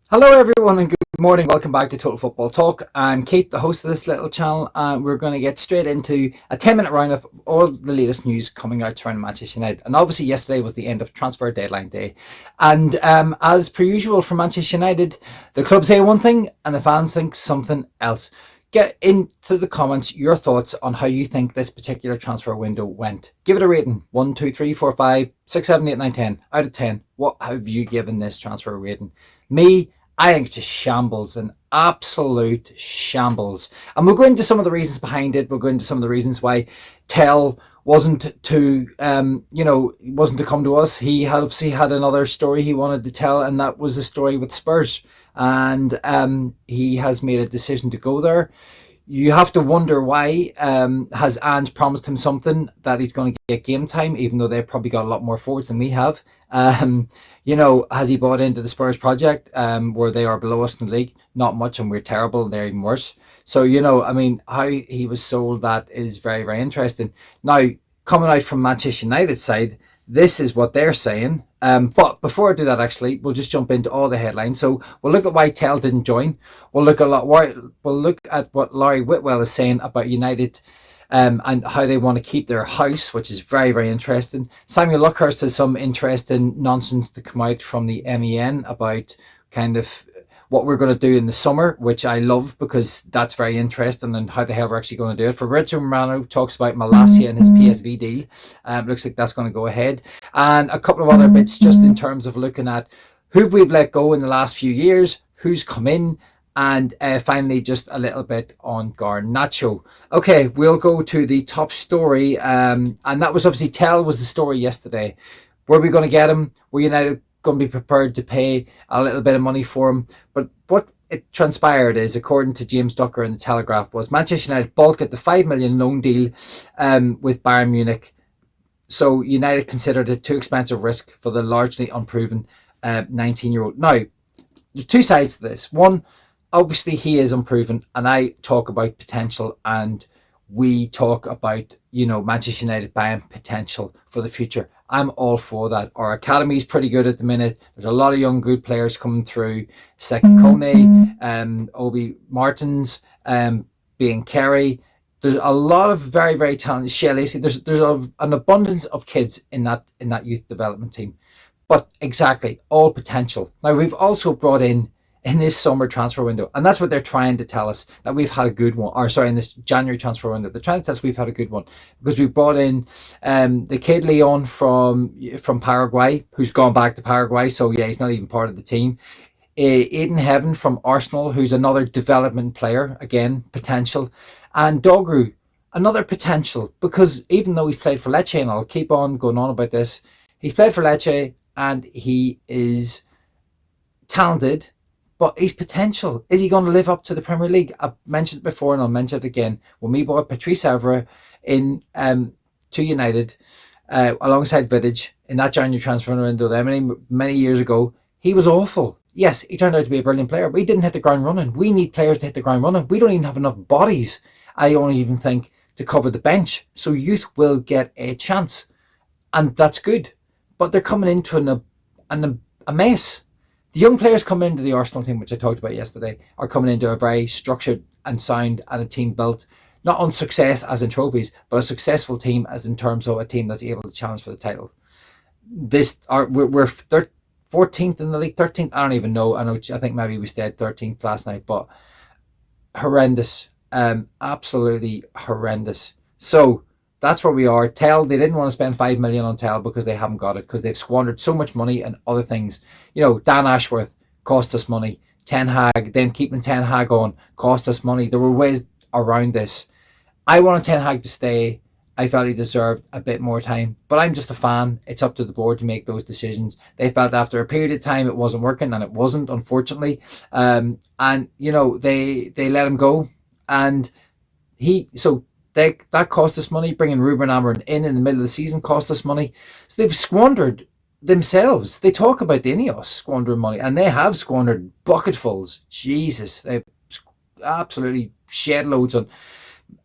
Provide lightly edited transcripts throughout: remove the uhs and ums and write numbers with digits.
Hello, everyone, and good morning. Welcome back to Total Football Talk. I'm Kate, the host of this little channel, and we're going to get straight into a 10-minute roundup of all the latest news coming out surrounding Manchester United. And obviously, yesterday was the end of transfer deadline day. And as per usual for Manchester United, the club say one thing and the fans think something else. Get into the comments your thoughts on how you think this particular transfer window went. Give it a rating: 1, 2, 3, 4, 5, 6, 7, 8, 9, 10 out of 10. What have you given this transfer rating? Me, I think it's a shambles, an absolute shambles. And we'll go into some of the reasons behind it. We'll go into some of the reasons why Tell wasn't to, wasn't to come to us. He had obviously had another story he wanted to tell, and that was a story with Spurs. And he has made a decision to go there. You have to wonder why. Has Ange promised him something that he's going to get game time, even though they've probably got a lot more forwards than we have? Has he bought into the Spurs project, where they are below us in the league? Not much, and we're terrible, and they're even worse. So, how he was sold that is very, very interesting. Now, coming out from Manchester United's side, this is what they're saying. But before I do that, actually, we'll just jump into all the headlines. So we'll look at why Tell didn't join. We'll look at what Larry Whitwell is saying about United, and how they want to keep their house, which is very, very interesting. Samuel Luckhurst has some interesting nonsense to come out from the MEN about kind of what we're going to do in the summer, which I love because that's very interesting, and how the hell we're actually going to do it. Fabrizio Romano talks about Malaicia and his PSV deal. Looks like that's going to go ahead. And a couple of other bits just in terms of looking at who we've let go in the last few years, who's come in, and finally just a little bit on Garnacho. Okay, we'll go to the top story, and that was obviously Tell was the story yesterday. Were we going to get him? Were United going to be prepared to pay a little bit of money for him? But what it transpired is, according to James Ducker in the Telegraph, was Manchester United balked at the 5 million loan deal with Bayern Munich. So United considered it too expensive risk for the largely unproven 19-year-old. Now, there's two sides to this. One, obviously he is unproven, and I talk about potential, and we talk about, Manchester United buying potential for the future. I'm all for that. Our academy is pretty good at the minute. There's a lot of young good players coming through. Second Kone, Obi Martins, being Kerry. There's a lot of very, very talented Shelley. There's an abundance of kids in that youth development team. But exactly, all potential. Now, we've also brought in this summer transfer window, and that's what they're trying to tell us, that we've had a good one. Or sorry, in this January transfer window, they're trying to tell us we've had a good one because we brought in the kid Leon from Paraguay, who's gone back to Paraguay. So yeah, he's not even part of the team. Aiden Heaven from Arsenal, who's another development player, again potential, and Dogru, another potential, because even though he's played for Lecce, and I'll keep on going on about this, he's played for Lecce and he is talented, but he's potential. Is he going to live up to the Premier League? I've mentioned it before and I'll mention it again. When we bought Patrice Evra in to United alongside Vidic in that January transfer window there many years ago, he was awful. Yes, he turned out to be a brilliant player, but he didn't hit the ground running. We need players to hit the ground running. We don't even have enough bodies, I don't even think, to cover the bench. So youth will get a chance, and that's good. But they're coming into a mess. The young players coming into the Arsenal team, which I talked about yesterday, are coming into a very structured and sound, and a team built not on success as in trophies, but a successful team as in terms of a team that's able to challenge for the title. We're 14th in the league, 13th. I don't even know. I think maybe we stayed 13th last night, but horrendous, absolutely horrendous. So that's where we are. Tell, they didn't want to spend 5 million on Tell because they haven't got it, because they've squandered so much money and other things. Dan Ashworth cost us money. Ten Hag, then keeping Ten Hag on cost us money. There were ways around this. I wanted Ten Hag to stay. I felt he deserved a bit more time, but I'm just a fan. It's up to the board to make those decisions. They felt after a period of time it wasn't working, and it wasn't, unfortunately. They let him go, and that cost us money. Bringing Rubin Amorim in the middle of the season cost us money. So they've squandered themselves. They talk about the Ineos squandering money, and they have squandered bucketfuls. Jesus, they've absolutely shed loads on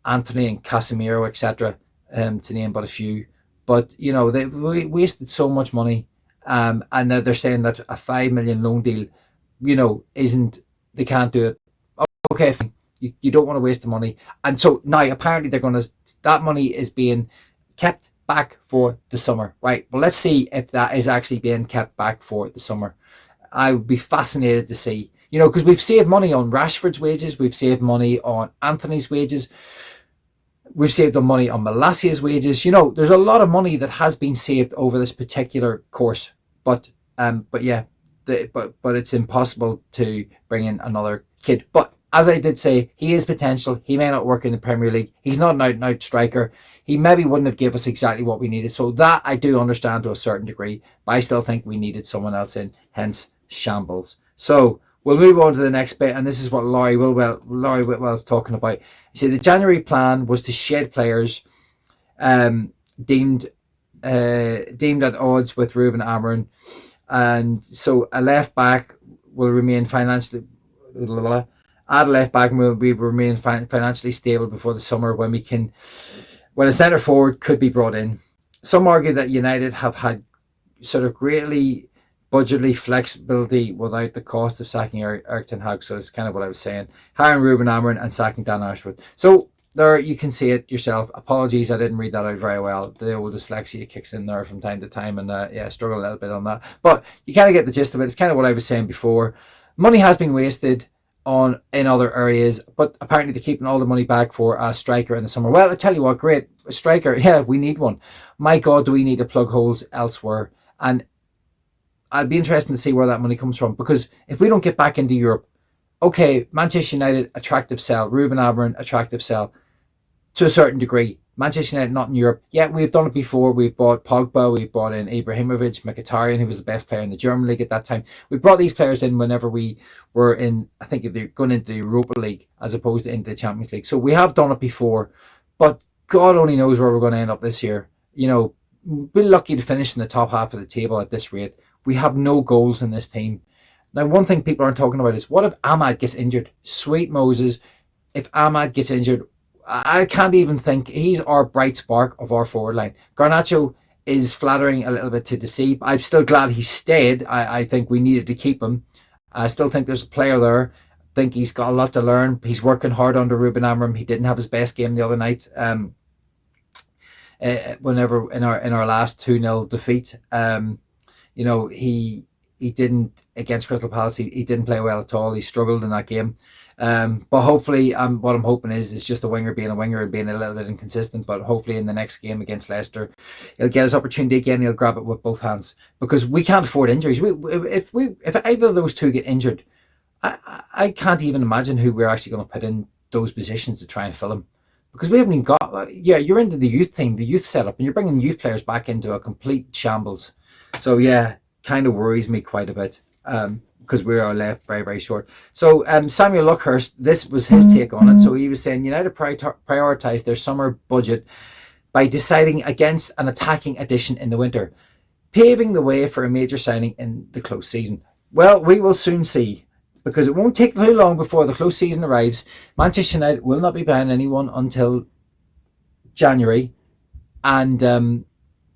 Anthony and Casemiro, etc., to name but a few. But they wasted so much money, and now they're saying that a 5 million loan deal isn't, they can't do it. Okay, fine. You don't want to waste the money. And so now apparently that money is being kept back for the summer, right? Well, let's see if that is actually being kept back for the summer. I would be fascinated to see, because we've saved money on Rashford's wages, we've saved money on Anthony's wages, we've saved the money on Malaicia's wages. There's a lot of money that has been saved over this particular course, but yeah, but it's impossible to bring in another kid. But as I did say, he is potential. He may not work in the Premier League. He's not an out-and-out striker. He maybe wouldn't have given us exactly what we needed. So that I do understand to a certain degree, but I still think we needed someone else in, hence Shambles. So we'll move on to the next bit, and this is what Laurie Whitwell's talking about. He said the January plan was to shed players deemed at odds with Rubin Amorim, and so a left back will remain financially. Add a left back will remain financially stable before the summer when a centre forward could be brought in. Some argue that United have had sort of greatly budgetary flexibility without the cost of sacking Erik ten Hag. So it's kind of what I was saying. Hiring Rubin Amorim and sacking Dan Ashworth. So there you can see it yourself. Apologies, I didn't read that out very well. The old dyslexia kicks in there from time to time, and I struggle a little bit on that. But you kind of get the gist of it. It's kind of what I was saying before. Money has been wasted in other areas, but apparently they're keeping all the money back for a striker in the summer. Well, I tell you what, great, a striker, yeah, we need one. My God, do we need to plug holes elsewhere? And I'd be interested to see where that money comes from, because if we don't get back into Europe, okay, Manchester United, attractive sell, Rubin Amorim, attractive sell to a certain degree. Manchester United not in Europe. Yeah, we've done it before. We've bought Pogba, we brought in Ibrahimovic, Mkhitaryan, who was the best player in the German league at that time. We brought these players in whenever we were in, I think they're going into the Europa League as opposed to into the Champions League. So we have done it before, but God only knows where we're going to end up this year. We're lucky to finish in the top half of the table at this rate. We have no goals in this team. Now, one thing people aren't talking about is, what if Ahmad gets injured? Sweet Moses, if Ahmad gets injured, I can't even think. He's our bright spark of our forward line. Garnacho is flattering a little bit to deceive. I'm still glad he stayed. I think we needed to keep him. I still think there's a player there. I think he's got a lot to learn. He's working hard under Rubin Amorim. He didn't have his best game the other night. Whenever in our last 2-0 defeat, he didn't, against Crystal Palace. He didn't play well at all. He struggled in that game. But hopefully, what I'm hoping is just a winger being a winger and being a little bit inconsistent. But hopefully in the next game against Leicester, he'll get his opportunity again. He'll grab it with both hands, because we can't afford injuries. If either of those two get injured, I can't even imagine who we're actually going to put in those positions to try and fill them, because we haven't even got. Yeah, you're into the youth team, the youth setup, and you're bringing youth players back into a complete shambles. So yeah, kind of worries me quite a bit. Because we are left very, very short. So Samuel Luckhurst, this was his take on it. So he was saying United prioritised their summer budget by deciding against an attacking addition in the winter, paving the way for a major signing in the close season. Well, we will soon see, because it won't take too long before the close season arrives. Manchester United will not be buying anyone until January, and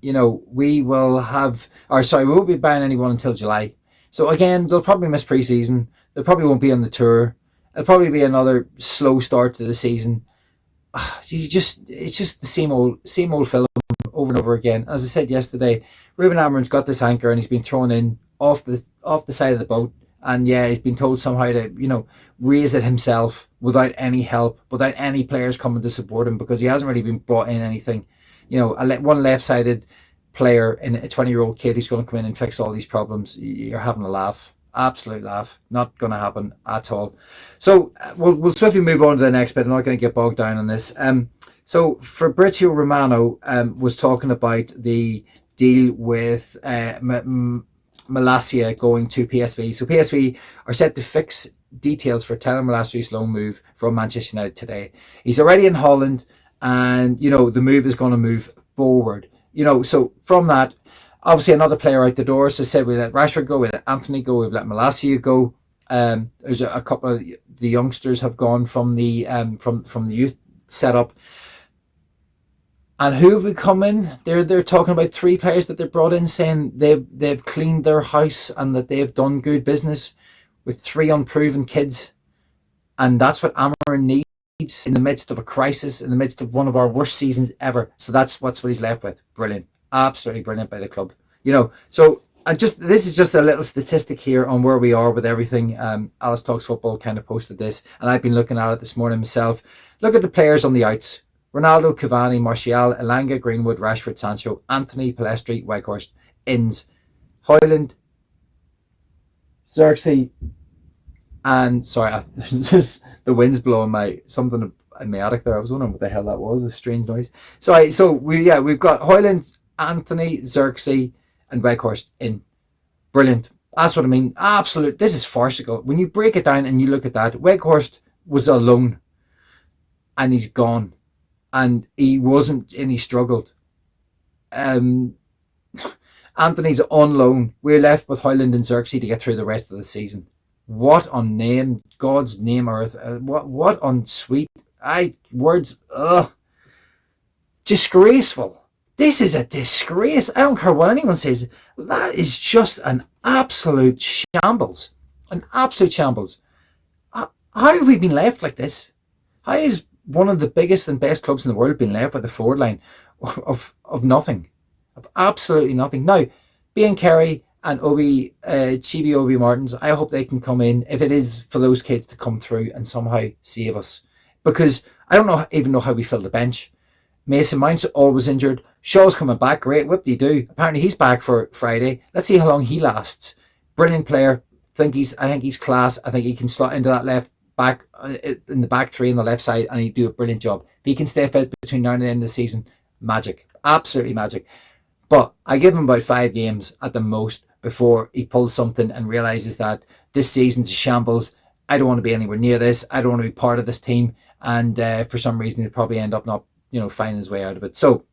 we won't be buying anyone until July. So again, they'll probably miss pre-season. They probably won't be on the tour. It'll probably be another slow start to the season. It's just the same old film over and over again. As I said yesterday, Rubin Amorim's got this anchor and he's been thrown in off the side of the boat. And yeah, he's been told somehow to raise it himself without any help, without any players coming to support him, because he hasn't really been brought in anything. One left-sided player in a 20-year-old kid who's going to come in and fix all these problems. You're having a laugh, absolute laugh. Not going to happen at all. So we'll swiftly move on to the next bit. I'm not going to get bogged down on this. So Fabrizio Romano was talking about the deal with Malaicia going to PSV. So PSV are set to fix details for Taylor Malaica's loan move from Manchester United today. He's already in Holland, and the move is going to move forward. So from that, obviously another player out the door. So said we let Rashford go, we let Anthony go, we've let Malaicia go. There's a couple of the youngsters have gone from the from the youth setup. And who have we come in? They're talking about 3 players that they brought in, saying they've cleaned their house and that they've done good business. with 3 unproven kids, and that's what Amorim needs in the midst of a crisis, in the midst of one of our worst seasons ever. So that's what he's left with. Brilliant, absolutely brilliant by the club. So this is just a little statistic here on where we are with everything. Alice Talks Football kind of posted this, and I've been looking at it this morning myself. Look at the players on the outs: Ronaldo, Cavani, Martial, Elanga, Greenwood, Rashford, Sancho, Anthony, Palestri, Weghorst, Inns, Højlund, Xerxes, and sorry, just the wind's blowing something in my attic there. I was wondering what the hell that was. A strange noise. Sorry. So we've got Højlund, Anthony, Xerxes, and Weghorst in. Brilliant. That's what I mean. Absolute. This is farcical. When you break it down and you look at that, Weghorst was alone, and he's gone, and he wasn't, and he struggled. Anthony's on loan. We're left with Højlund and Xerxes to get through the rest of the season. What on God's name earth? What on sweet words? Disgraceful. This is a disgrace. I don't care what anyone says. That is just an absolute shambles. An absolute shambles. How have we been left like this? How is one of the biggest and best clubs in the world been left with a forward line of nothing? Of absolutely nothing. Now, Ian Kerry and Chibi Obi Martins, I hope they can come in, if it is for those kids to come through and somehow save us. Because I don't even know how we fill the bench. Mason Mount's always injured. Shaw's coming back. Great. Whoop-de-doo. Apparently he's back for Friday. Let's see how long he lasts. Brilliant player. I think he's class. I think he can slot into that left back, in the back three on the left side, and he'd do a brilliant job. If he can stay fit between now and the end of the season, magic. Absolutely magic. But I give him about 5 games at the most before he pulls something and realizes that this season's a shambles. I don't want to be anywhere near this. I don't want to be part of this team. And for some reason, he'll probably end up not, finding his way out of it. So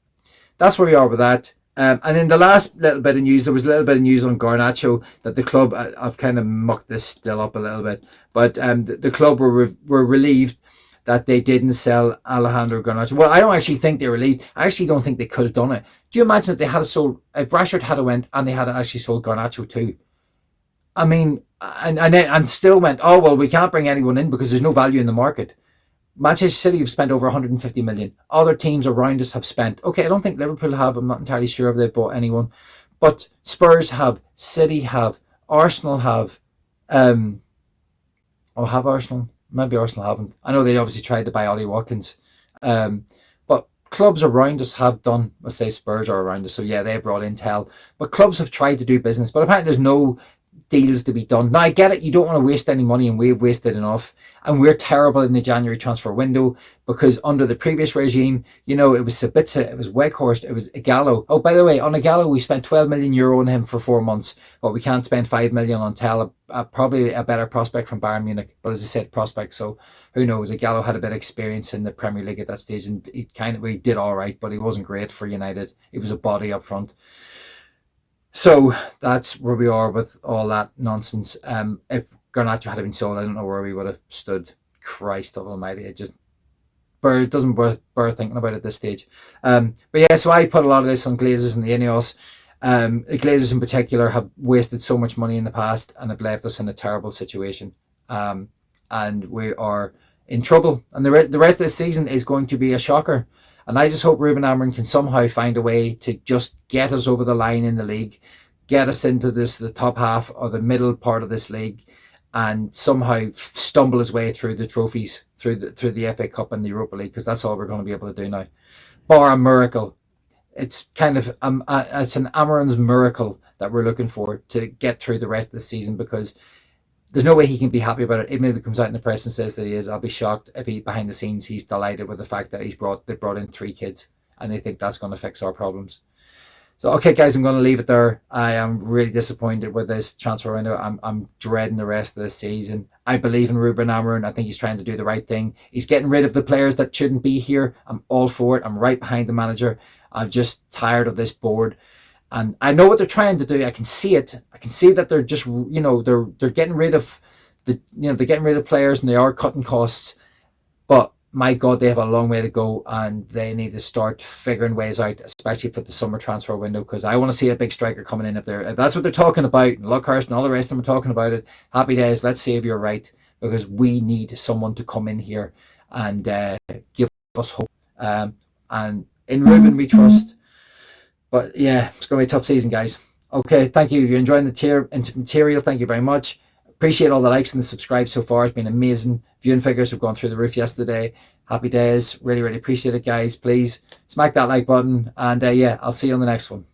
that's where we are with that. And in the last little bit of news, there was a little bit of news on Garnacho that the club, I've kind of mucked this still up a little bit, but the club were relieved that they didn't sell Alejandro Garnacho. Well, I don't actually think they were relieved. I actually don't think they could have done it. Do you imagine if they had sold, if Rashford had went and they had actually sold Garnacho too? I mean, and still went, oh, well, we can't bring anyone in because there's no value in the market. Manchester City have spent over 150 million. Other teams around us have spent. Okay, I don't think Liverpool have. I'm not entirely sure if they've bought anyone. But Spurs have, City have, Arsenal have. Have Arsenal? Maybe Arsenal haven't. I know they obviously tried to buy Ollie Watkins. But clubs around us have done, let's say Spurs are around us. So yeah, they brought Intel. But clubs have tried to do business. But apparently there's no deals to be done. Now I get it, you don't want to waste any money, and we've wasted enough, and we're terrible in the January transfer window because under the previous regime, it was Sabitzer, it was Weghorst, it was Ighalo. Oh, by the way, on Ighalo we spent 12 million euro on him for 4 months, but we can't spend 5 million on Tel, probably a better prospect from Bayern Munich, but as I said, prospect, so who knows. Ighalo had a bit of experience in the Premier League at that stage, and he did all right, but he wasn't great for United. He was a body up front. So that's where we are with all that nonsense. If Garnacho had been sold, I don't know where we would have stood. Christ almighty, it just doesn't worth thinking about at this stage. But yeah, so I put a lot of this on Glazers and the Ineos. The Glazers in particular have wasted so much money in the past and have left us in a terrible situation. And we are in trouble. And the rest of the season is going to be a shocker. And I just hope Rubin Amorim can somehow find a way to just get us over the line in the league, get us into the top half or the middle part of this league, and somehow stumble his way through the trophies, through the FA Cup and the Europa League, because that's all we're going to be able to do now. Bar a miracle. It's kind of it's an Amorim's miracle that we're looking for to get through the rest of the season, because there's no way he can be happy about it. Even if he comes out in the press and says that he is, I'll be shocked if behind the scenes he's delighted with the fact that they brought in 3 kids and they think that's going to fix our problems. So okay, guys, I'm going to leave it there. I am really disappointed with this transfer window. I'm dreading the rest of the season. I believe in Rubin Amorim. I think he's trying to do the right thing. He's getting rid of the players that shouldn't be here. I'm all for it. I'm right behind the manager. I'm just tired of this board. And I know what they're trying to do. I can see it. I can see that they're just, they're getting rid of they're getting rid of players and they are cutting costs. But my God, they have a long way to go, and they need to start figuring ways out, especially for the summer transfer window, because I want to see a big striker coming in. If that's what they're talking about, Luckhurst and all the rest of them are talking about it, happy days. Let's see if you're right, because we need someone to come in here and give us hope. And in Rubin we trust. But yeah, it's going to be a tough season, guys. Okay, thank you. If you're enjoying the material, thank you very much. Appreciate all the likes and the subscribes so far. It's been amazing. Viewing figures have gone through the roof yesterday. Happy days. Really, really appreciate it, guys. Please smack that like button. And yeah, I'll see you on the next one.